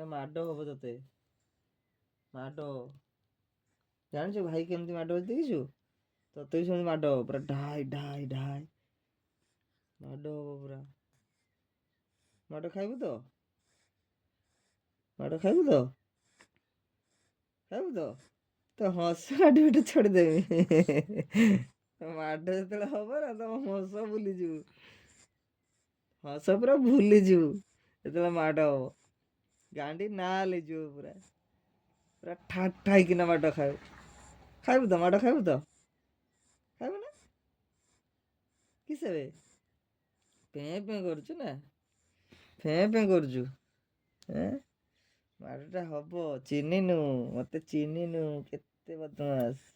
ମାଡ଼ ହବ ତତେ, ମାଡ଼। ଜାଣିଛୁ ଭାଇ କେମିତି ମାଡ଼ ହଉଛି ଦେଖିଛୁ? ତତେ ବି ସେମିତି ମାଡ଼ ହବ, ପୁରା ଢାଇ ଢାଇ ଢାଇ ମାଡ଼ ହବ ପୁରା। ମାଡ଼ ଖାଇବୁ ତ? ମାଡ଼ ଖାଇବୁ ତ? ଖାଇବୁ ତ? ତ ହସ ମାଡି ଛାଡ଼ିଦେବି। ମାଡ଼ ଯେତେବେଳେ ହବ ନା ତମ ହସ ଭୁଲିଯିବୁ, ହସ ପୁରା ଭୁଲିଯିବୁ ଯେତେବେଳେ ମାଡ଼ ହବ। ଗାଣ୍ଡି ନାଲ ହେଇଯିବ ପୁରା, ପୁରା ଠା ହେଇକିନା ମାଡ଼ ଖାଇବୁ। ଖାଇବୁ ତ? ମାଡ଼ ଖାଇବୁ ତ? ଖାଇବୁ ନା? କିସ ବେ ପେଁ ପେଁ କରୁଛୁ ନା, ଫେଁ ଫେଁ କରୁଛୁ? ମାଡ଼ଟା ହବ, ଚିହ୍ନିନୁ ମତେ, ଚିହ୍ନିନୁ କେତେ ବଦମାସ।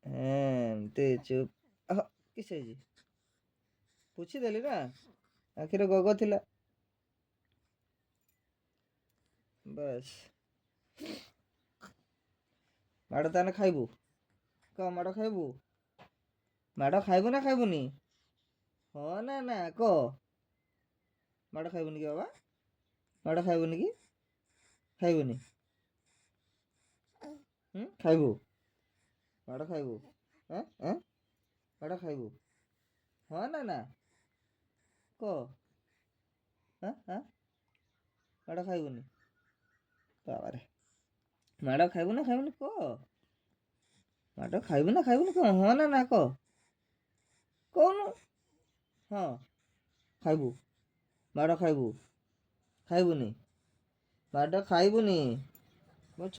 ଏମତି ଚୁପ। କିସ ହେଇଛି? ପୁଛିଦେଲି ନା, ଆଖିରେ ଗଗ ଥିଲା। ବାସ୍, ମାଡ଼ ତାହେଲେ ଖାଇବୁ? କହ ମାଡ଼ ଖାଇବୁ? ମାଡ଼ ଖାଇବୁ ନା ଖାଇବୁନି? ହଁ ନା ନା କହ। ମାଡ଼ ଖାଇବୁନି କି ବାବା? ମାଡ଼ ଖାଇବୁନି କି? ଖାଇବୁନି? ଖାଇବୁ? ମାଡ଼ ଖାଇବୁ? ମାଡ଼ ଖାଇବୁ? ହଁ ନା ନା କହ। ମାଡ଼ ଖାଇବୁନି? ବାବାରେ, ମାଡ଼ ଖାଇବୁ ନା ଖାଇବୁନି କହ। ମାଡ଼ ଖାଇବୁ ନା ଖାଇବୁନି କହ, ହଁ ନା ନା କହ, କହୁନୁ। ହଁ ଖାଇବୁ? ମାଡ଼ ଖାଇବୁ? ଖାଇବୁନି? ମାଡ଼ ଖାଇବୁନି?